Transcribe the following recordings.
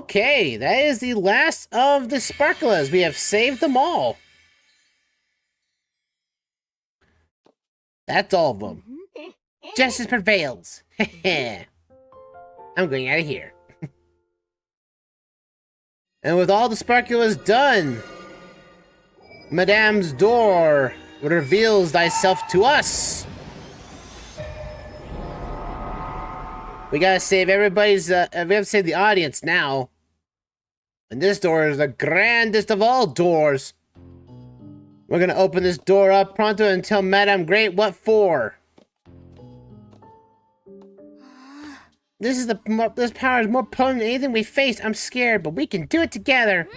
Okay, that is the last of the sparklas. We have saved them all. That's all of them. Justice prevails. I'm going out of here. And with all the sparklas done, Madame's door reveals thyself to us. We gotta save everybody's, we have to save the audience now. And this door is the grandest of all doors. We're gonna open this door up pronto and tell Madame Grape what for. This power is more potent than anything we faced. I'm scared, but we can do it together.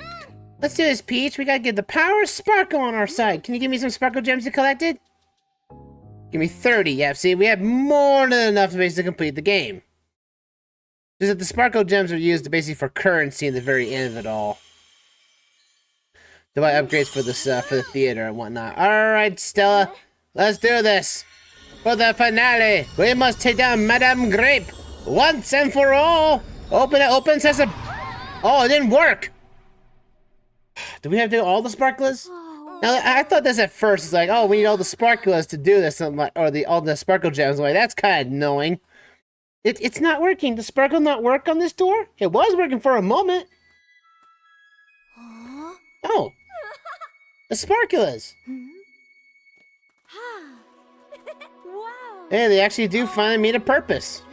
Let's do this, Peach. We gotta get the power of Sparkle on our side. Can you give me some Sparkle Gems you collected? Give me 30. Yeah, see, we have more than enough to basically complete the game. Just that the Sparkle Gems are used basically for currency in the very end of it all. To buy upgrades for this, for the theater and whatnot. Alright, Stella. Let's do this. For the finale, we must take down Madame Grape. Once and for all. Open it, open sesame. Oh, it didn't work. Do we have to do all the sparklers? Now, I thought this at first. It's like, oh, we need all the sparklers to do this, something like, or all the sparkle gems. I'm like, that's kind of annoying. It's not working. Does sparkle not work on this door? It was working for a moment. Oh, the sparklers. Hey, they actually do finally meet a purpose.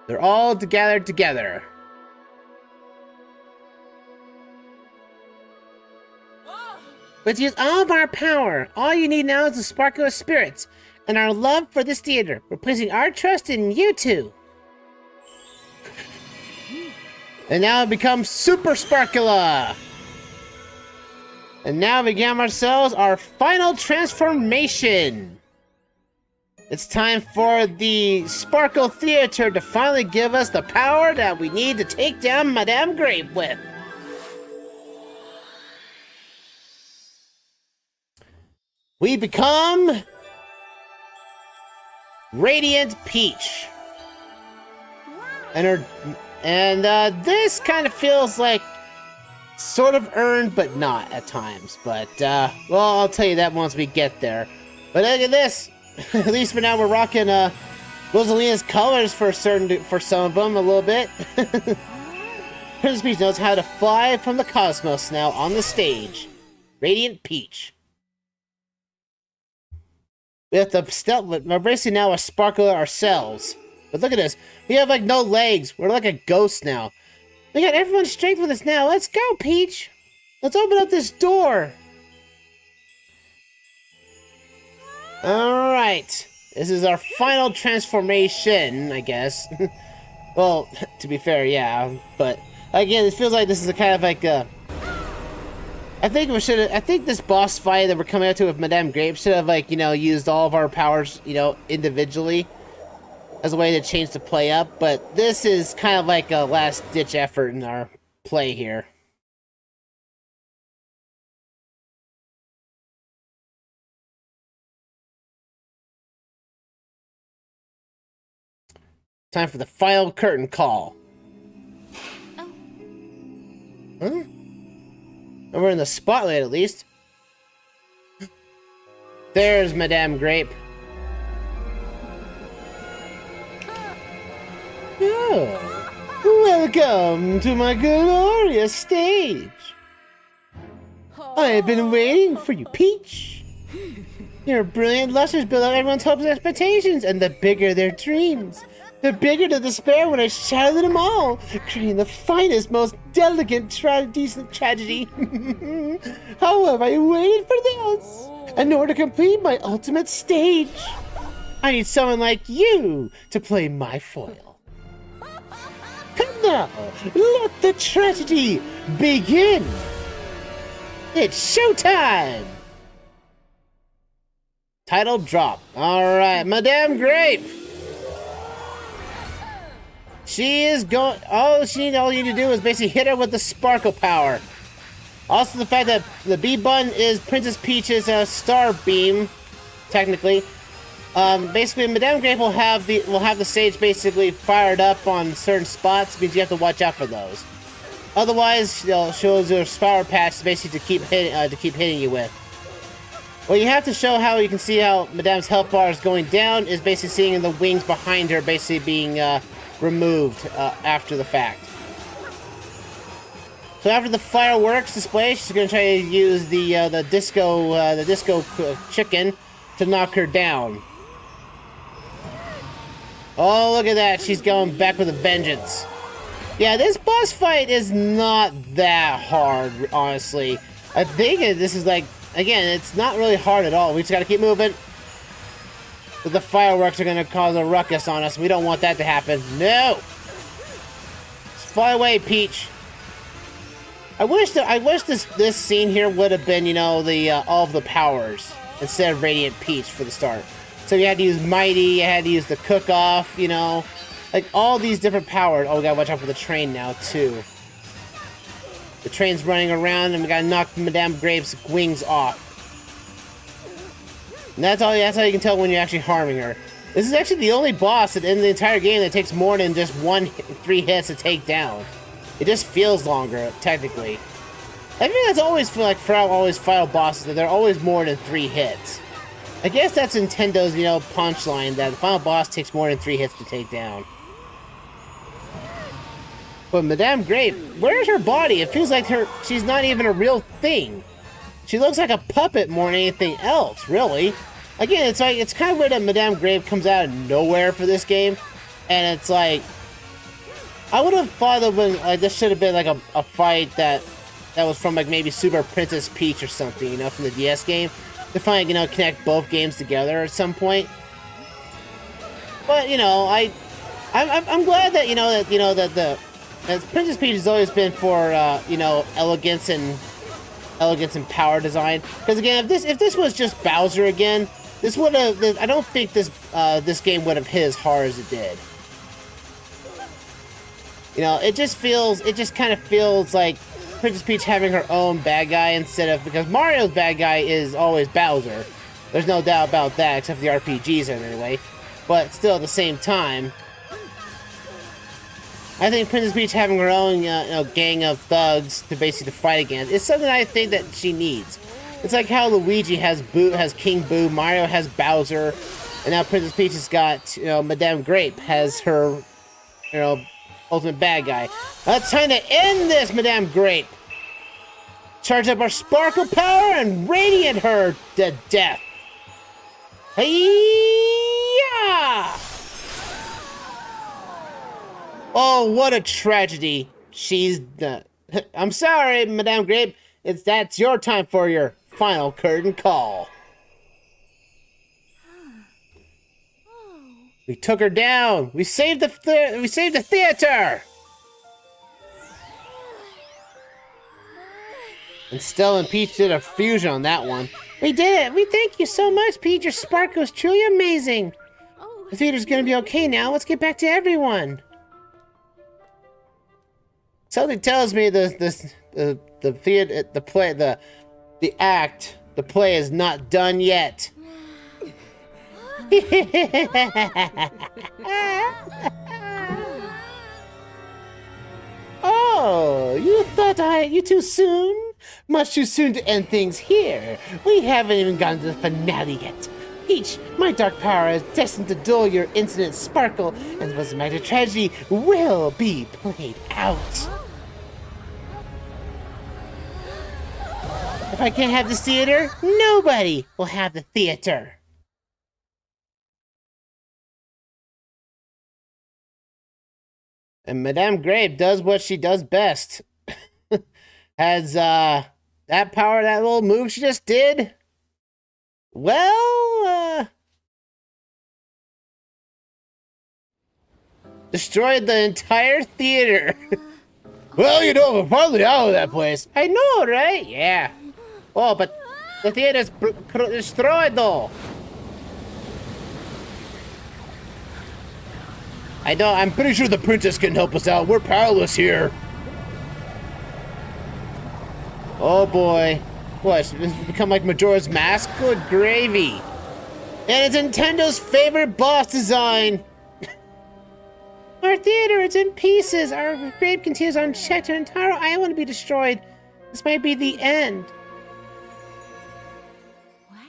They're all gathered together. Let's use all of our power. All you need now is the sparkle of spirits and our love for this theater. We're placing our trust in you two. And now it becomes Super Sparkula. And now we give ourselves our final transformation. It's time for the Sparkle Theater to finally give us the power that we need to take down Madame Grape with. We become Radiant Peach. And this kind of feels like sort of earned, but not at times. But, well, I'll tell you that once we get there. But look at this. At least for now, we're rocking Rosalina's colors for some of them a little bit. Princess Peach knows how to fly from the cosmos now on the stage. Radiant Peach. We have to stealth. We're basically now a sparkler ourselves. But look at this. We have like no legs. We're like a ghost now. We got everyone's strength with us now. Let's go, Peach. Let's open up this door. Alright. This is our final transformation, I guess. Well, to be fair, yeah. But again, it feels like this is a kind of like a... I think this boss fight that we're coming out to with Madame Grape should have, like, you know, used all of our powers, you know, individually as a way to change the play up, but this is kind of like a last-ditch effort in our play here. Time for the final curtain call. Oh. Huh? And we're in the spotlight, at least. There's Madame Grape. Oh, welcome to my glorious stage. I've been waiting for you, Peach. Your brilliant lustres build up everyone's hopes and expectations, and the bigger their dreams, the bigger the despair when I shattered them all, creating the finest, most delicate, decent tragedy. How have I waited for this? In order to complete my ultimate stage, I need someone like you to play my foil. Come now, let the tragedy begin. It's showtime. Title drop. All right, Madame Grape. She is going. All you need to do is basically hit her with the sparkle power. Also, the fact that the B button is Princess Peach's star beam, technically. Basically, Madame Grape will have the stage basically fired up on certain spots. Means you have to watch out for those. Otherwise, she'll use her power patch basically to keep hitting you with. What you have to show how you can see how Madame's health bar is going down is basically seeing the wings behind her basically being removed after the fact. So after the fireworks display, she's gonna try to use the disco chicken to knock her down. Oh, look at that! She's going back with a vengeance. Yeah, this boss fight is not that hard, honestly. I think this is like, again, it's not really hard at all. We just gotta keep moving. But the fireworks are gonna cause a ruckus on us. We don't want that to happen. No! Just fly away, Peach. I wish this scene here would have been, all of the powers instead of Radiant Peach for the start. So you had to use Mighty, you had to use the cook-off, like all these different powers. Oh, we gotta watch out for the train now too. The train's running around, and we gotta knock Madame Grape's wings off. And that's how you can tell when you're actually harming her. This is actually the only boss in the entire game that takes more than just 3 hits to take down. It just feels longer, technically. I think that's always for always final bosses, that they're always more than 3 hits. I guess that's Nintendo's, punchline, that the final boss takes more than 3 hits to take down. But Madame Grape, where's her body? It feels like she's not even a real thing. She looks like a puppet more than anything else, really. Again, it's kind of weird that Madame Grape comes out of nowhere for this game, and it's like, I would have thought that this should have been like a fight that was from like maybe Super Princess Peach or something, from the DS game. To finally, connect both games together at some point. But I'm glad that that Princess Peach has always been for elegance and power design. Because again, if this was just Bowser again, this would have. I don't think this game would have hit as hard as it did. It just kind of feels like Princess Peach having her own bad guy instead of, because Mario's bad guy is always Bowser. There's no doubt about that, except for the RPGs anyway. But still, at the same time, I think Princess Peach having her own gang of thugs to basically fight against is something I think that she needs. It's like how Luigi has King Boo, Mario has Bowser, and now Princess Peach has got Madame Grape has her ultimate bad guy. Now it's time to end this, Madame Grape. Charge up our sparkle power and radiant her to death. Hey-ya! Oh, what a tragedy. I'm sorry, Madame Grape. That's your time for your final curtain call. We took her down. We saved the theater. And Stella and Peach did a fusion on that one. We did it. We thank you so much, Peach. Your sparkle is truly amazing. The theater's gonna be okay now. Let's get back to everyone. Something tells me the theater, the play is not done yet. Oh, you thought you too soon? Much too soon to end things here. We haven't even gotten to the finale yet. Peach, my dark power is destined to dull your incident sparkle, and the most magic tragedy will be played out. If I can't have this theater, nobody will have the theater. And Madame Grape does what she does best. Has that power, that little move she just did? Well, destroyed the entire theater. Well, we're partly out of that place. I know, right? Yeah. Oh, but the theater's destroyed, though. I'm pretty sure the princess can help us out. We're powerless here. Oh boy. What, it's become like Majora's Mask? Good gravy. And it's Nintendo's favorite boss design. Our theater is in pieces. Our grape continues unchecked. Our entire island to be destroyed. This might be the end. What?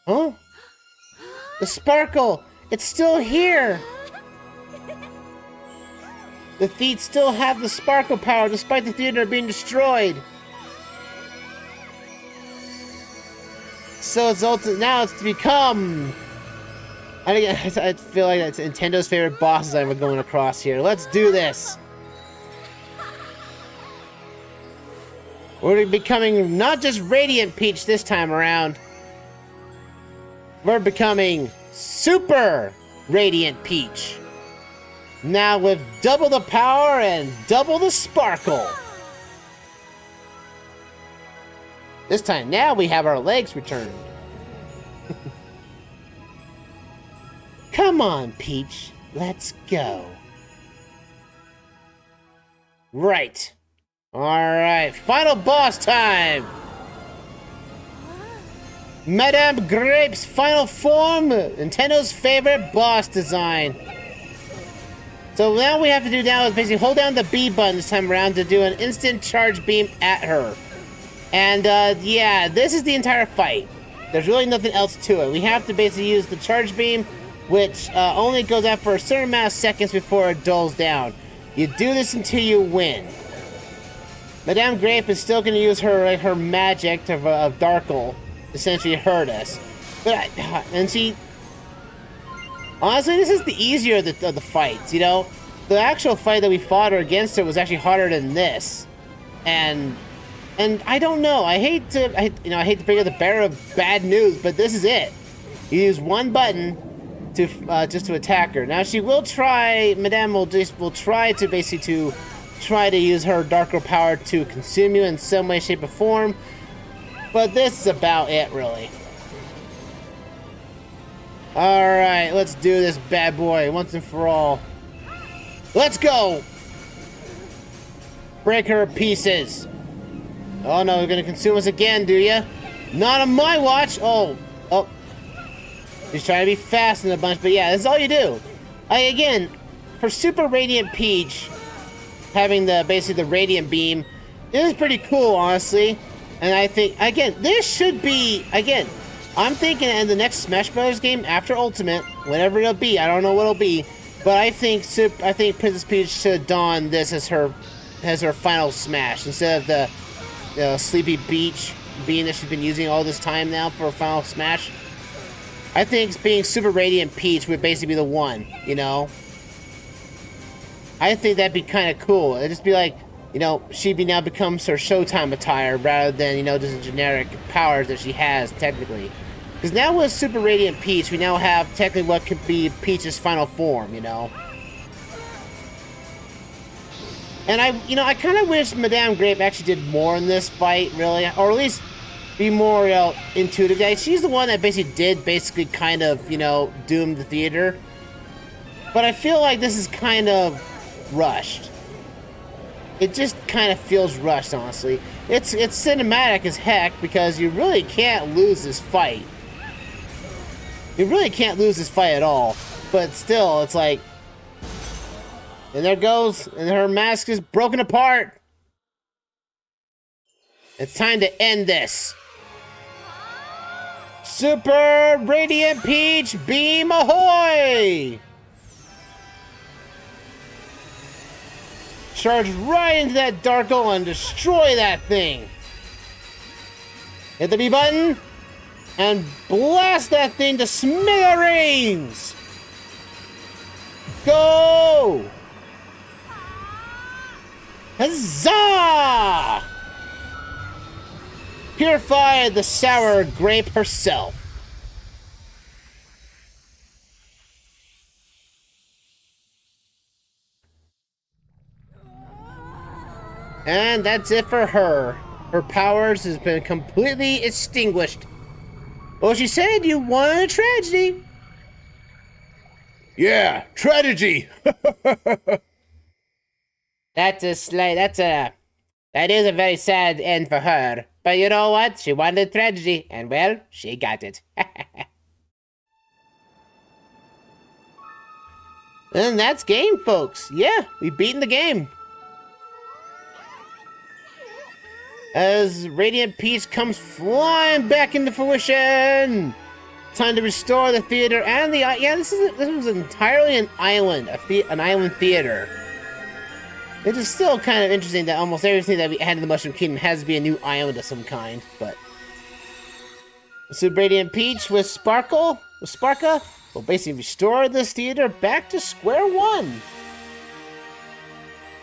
Huh? The sparkle. It's still here. The feet still have the sparkle power despite the theater being destroyed. So now it's to become... I feel like that's Nintendo's favorite boss design we're going across here. Let's do this. We're becoming not just Radiant Peach this time around. We're becoming Super Radiant Peach. Now with double the power and double the sparkle. This time now we have our legs returned. Come on, Peach. Let's go. Right. Alright, final boss time! Madame Grape's final form, Nintendo's favorite boss design. So now we have to do now is basically hold down the B button this time around to do an instant charge beam at her. And yeah, this is the entire fight. There's really nothing else to it. We have to basically use the charge beam, which only goes out for a certain amount of seconds before it dulls down. You do this until you win. Madame Grape is still going to use her magic of Darkle to essentially hurt us. But honestly, this is the easier of the fights, you know? The actual fight that we fought her against her was actually harder than this. And I don't know. I hate to bring up the bearer of bad news, but this is it. You use one button to just to attack her. Now she will try. Madame will try to basically try to use her darker power to consume you in some way, shape, or form. But this is about it, really. All right, let's do this bad boy once and for all. Let's go. Break her to pieces. Oh no, you're gonna consume us again, do ya? Not on my watch. Oh. Just trying to be fast in a bunch, but yeah, that's all you do. Again, for Super Radiant Peach, having basically the Radiant Beam, it is pretty cool, honestly. And I think, again, this should be, I'm thinking in the next Smash Bros. Game after Ultimate, whatever it'll be, I don't know what it'll be, but I think Princess Peach should don this as her final Smash instead of the Sleepy Beach being that she's been using all this time now for a final Smash. I think being Super Radiant Peach would basically be the one, you know? I think that'd be kind of cool. It'd just be like, you know, now becomes her Showtime attire rather than, you know, just the generic powers that she has, technically. Because now with Super Radiant Peach, we now have technically what could be Peach's final form, you know? And I kind of wish Madame Grape actually did more in this fight, really. Or at least be more, intuitive. Like, she's the one that basically kind of, doom the theater. But I feel like this is kind of rushed. It just kind of feels rushed, honestly. It's cinematic as heck because you really can't lose this fight. You really can't lose this fight at all. But still, it's like... And there goes, and her mask is broken apart. It's time to end this. Super Radiant Peach Beam Ahoy! Charge right into that Darkle and destroy that thing. Hit the B button and blast that thing to smithereens. Go! Huzzah! Purify the sour grape herself. And that's it for her. Her powers has been completely extinguished. Well, she said you wanted a tragedy. Yeah, tragedy. That is a very sad end for her. But you know what? She wanted tragedy, and well, she got it. And that's game, folks. Yeah, we've beaten the game. As Radiant Peach comes flying back into fruition. Time to restore the theater and the... Yeah, this was entirely an island. An island theater. It is still kind of interesting that almost everything that we had in the Mushroom Kingdom has to be a new island of some kind, but... Super Radiant Peach with Sparkla will basically restore this theater back to square one.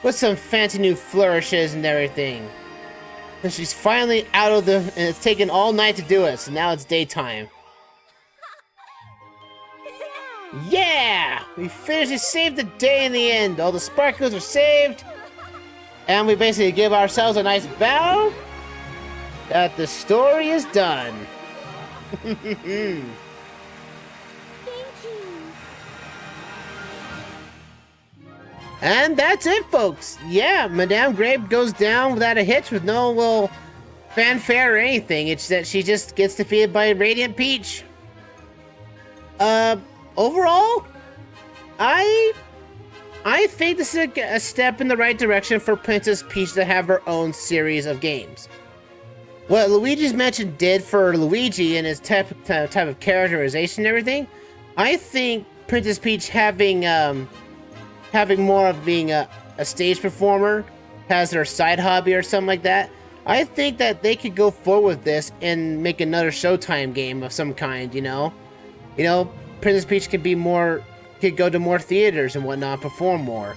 With some fancy new flourishes and everything. And she's finally out of the... And it's taken all night to do it, so now it's daytime. Yeah! We finished and saved the day in the end. All the sparkles are saved. And we basically give ourselves a nice bow. That the story is done. Thank you. And that's it, folks. Yeah, Madame Grape goes down without a hitch with no little fanfare or anything. It's that she just gets defeated by Radiant Peach. Overall, I think this is a step in the right direction for Princess Peach to have her own series of games. What Luigi's Mansion did for Luigi and his type of characterization and everything, I think Princess Peach having more of being a stage performer, has her side hobby or something like that, I think that they could go forward with this and make another Showtime game of some kind, you know? You know, Princess Peach could go to more theaters and whatnot, perform more.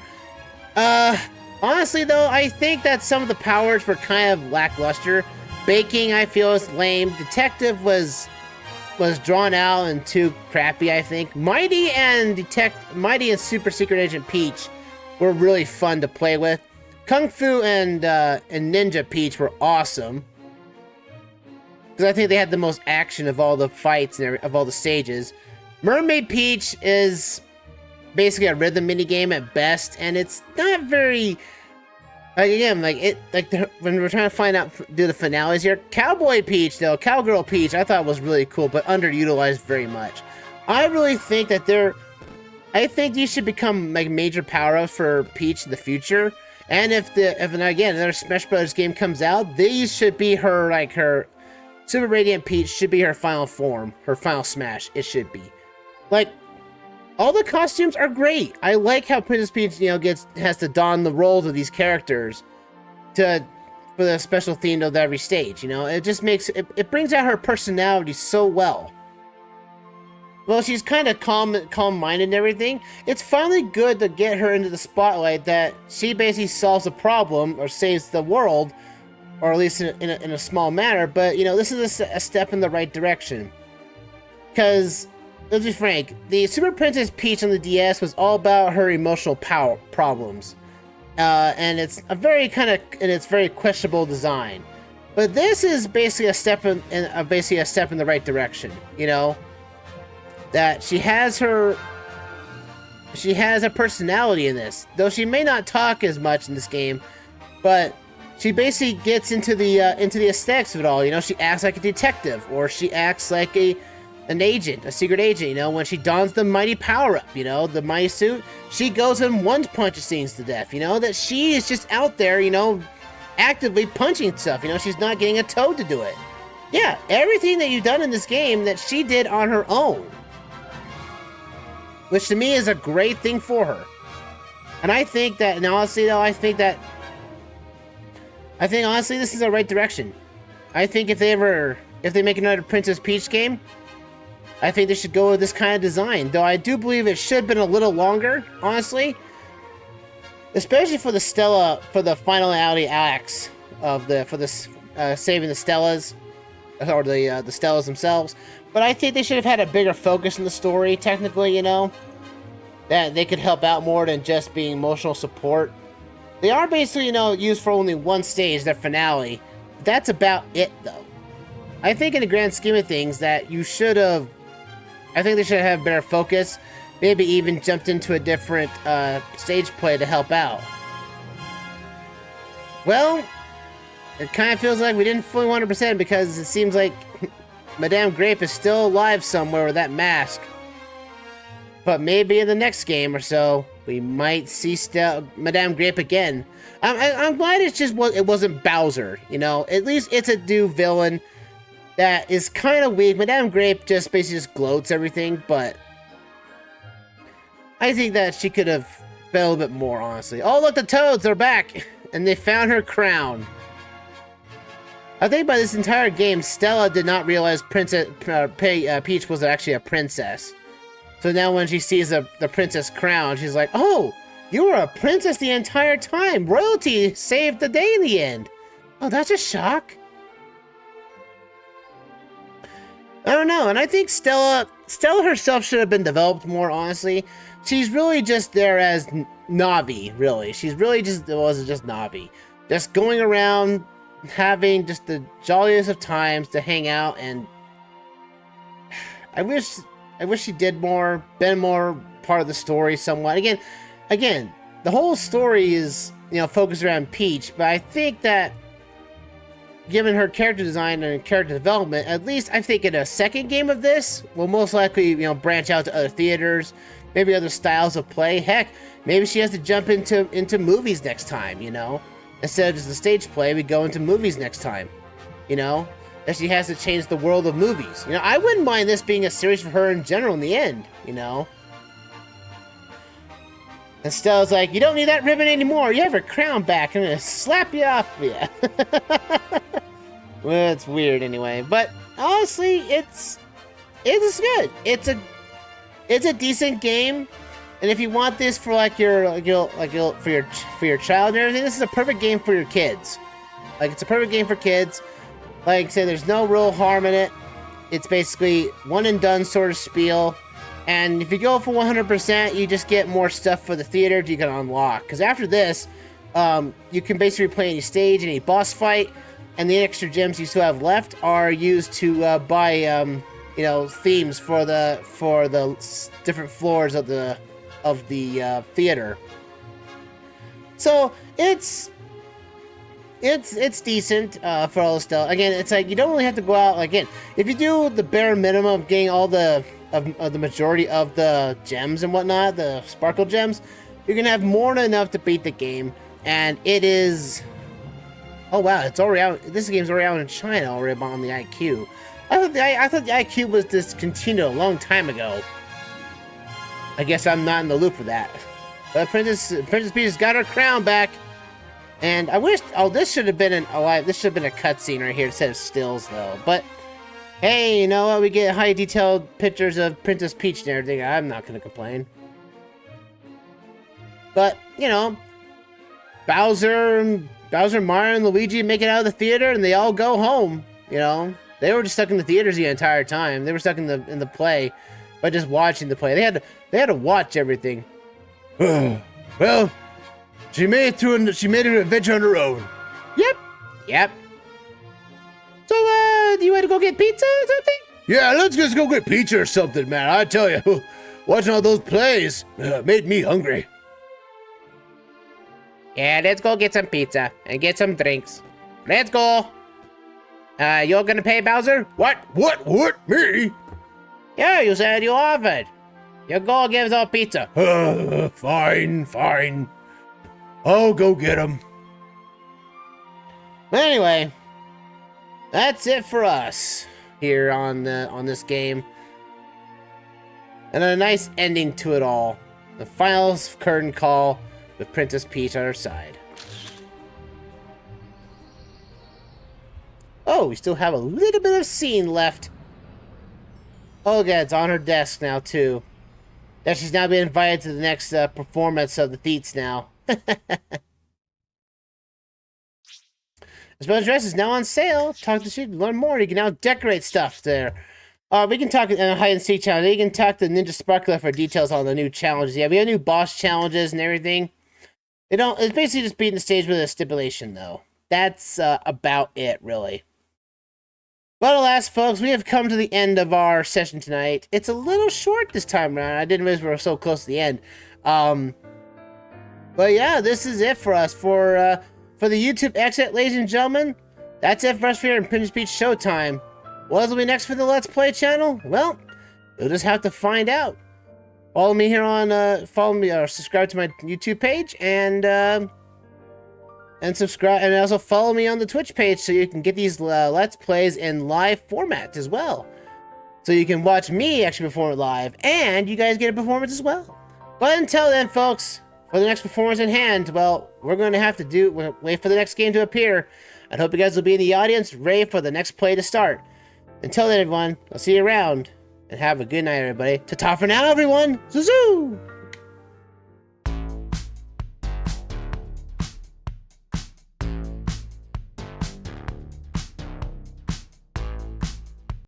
Honestly though, I think that some of the powers were kind of lackluster. Baking, I feel, is lame. Detective was drawn out and too crappy, I think. Mighty and Super Secret Agent Peach were really fun to play with. Kung Fu and Ninja Peach were awesome. Because I think they had the most action of all the fights and of all the stages. Mermaid Peach is basically a rhythm minigame at best, and it's not very... when we're trying to do the finales here, Cowboy Peach, though, Cowgirl Peach, I thought was really cool, but underutilized very much. I really think that I think these should become like major power-ups for Peach in the future. And if another Smash Bros. Game comes out, these should be her Super Radiant Peach should be her final form, her final smash. It should be. Like, all the costumes are great. I like how Princess Peach, has to don the roles of these characters for the special theme of every stage. It just makes it brings out her personality so well. Well, she's kind of calm-minded and everything. It's finally good to get her into the spotlight that she basically solves a problem or saves the world, or at least in a small manner. But this is a step in the right direction. Because, let's be frank, the Super Princess Peach on the DS was all about her emotional power problems, and it's very questionable design. But this is basically a step in the right direction. That she has a personality in this, though she may not talk as much in this game, but she basically gets into the aesthetics of it all. She acts like a detective, or she acts like an agent, a secret agent. When she dons the mighty power-up, the mighty suit, she goes and one-punches things to death. That she is just out there, actively punching stuff. She's not getting a Toad to do it. Yeah, everything that you've done in this game that she did on her own. Which to me is a great thing for her. And I think that, and honestly though, I think honestly this is the right direction. I think if they make another Princess Peach game, I think they should go with this kind of design. Though I do believe it should have been a little longer, honestly. Especially for the finality acts of saving the Stellas, or the Stellas themselves. But I think they should have had a bigger focus in the story, technically, that they could help out more than just being emotional support. They are basically, used for only one stage, their finale. That's about it, though. I think in the grand scheme of things that they should have better focus, maybe even jumped into a different stage play to help out. Well, it kind of feels like we didn't fully 100% because it seems like Madame Grape is still alive somewhere with that mask. But maybe in the next game or so, we might see Madame Grape again. I'm glad it wasn't Bowser, you know? At least it's a new villain that is kind of weak. Madame Grape just basically just gloats everything, but I think that she could have been a little bit more, honestly. Oh, look, the Toads are back! And they found her crown. I think by this entire game, Stella did not realize Peach was actually a princess. So now when she sees the princess crown, she's like, oh, you were a princess the entire time. Royalty saved the day in the end. Oh, that's a shock. I don't know, and I think Stella herself should have been developed more, honestly. She's really just there as Navi, really. She's really just Navi. Just going around, having just the jolliest of times to hang out, and I wish she did more, been more part of the story somewhat. Again, the whole story is, you know, focused around Peach, but I think that given her character design and character development, at least I think in a second game of this, we'll most likely, you know, branch out to other theaters, maybe other styles of play. Heck, maybe she has to jump into movies next time, you know? Instead of just the stage play, we go into movies next time, you know? That she has to change the world of movies. You know, I wouldn't mind this being a series for her in general in the end, you know? And Stella's like, you don't need that ribbon anymore. You have your crown back. I'm gonna slap you off. Yeah. Well, it's weird anyway. But honestly, it's good. It's a decent game. And if you want this for like your for your child and everything, this is a perfect game for your kids. Like, it's a perfect game for kids. Like I said, there's no real harm in it. It's basically one and done sort of spiel. And if you go for 100%, you just get more stuff for the theater you can unlock. Because after this, you can basically play any stage, any boss fight, and the extra gems you still have left are used to buy, you know, themes for the different floors of the theater. So it's decent for all the stuff. Again, it's like you don't really have to go out. Again, if you do the bare minimum of getting all the majority of the gems and whatnot, the sparkle gems, you're gonna have more than enough to beat the game. And it is, oh wow, it's already out. This game's already out in China already on the IQ. I thought the IQ was discontinued a long time ago. I guess I'm not in the loop for that. But Princess Peach has got her crown back. And I wish, oh, this should have been this should have been a cutscene right here instead of stills though. But hey, you know what? We get high detailed pictures of Princess Peach and everything. I'm not gonna complain. But, you know, Bowser, Mario, and Luigi make it out of the theater and they all go home. You know, they were just stuck in the theaters the entire time. They were stuck in the play, but just watching the play. They had to watch everything. Well, she made it through and she made an adventure on her own. Yep. So, do you want to go get pizza or something? Yeah, let's just go get pizza or something, man. I tell you, watching all those plays made me hungry. Yeah, let's go get some pizza and get some drinks. Let's go. You're gonna pay, Bowser? What? Me? Yeah, you said you offered. You go give us all pizza. Fine. I'll go get them. But anyway, that's it for us here on this game. And a nice ending to it all. The final curtain call with Princess Peach on her side. Oh, we still have a little bit of scene left. Oh yeah, it's on her desk now too. That she's now been invited to the next performance of the feats now. The special dress is now on sale. Talk to the student, learn more. You can now decorate stuff there. We can talk hide and seek challenge. You can talk to Ninja Sparkla for details on the new challenges. Yeah, we have new boss challenges and everything. It's basically just beating the stage with a stipulation, though. That's about it, really. But alas, folks, we have come to the end of our session tonight. It's a little short this time around. I didn't realize we were so close to the end. But yeah, this is it for us. For the YouTube exit, ladies and gentlemen, that's it for us here in Princess Peach Showtime. What will be next for the Let's Play channel? Well, you'll just have to find out. Follow me here on follow me or subscribe to my YouTube page and subscribe, and also follow me on the Twitch page so you can get these Let's Plays in live format as well. So you can watch me actually perform it live, and you guys get a performance as well. But until then, folks, for the next performance in hand, well, we're going to have to wait for the next game to appear. I hope you guys will be in the audience, ready for the next play to start. Until then, everyone, I'll see you around, and have a good night, everybody. Ta-ta for now, everyone! Zuzu!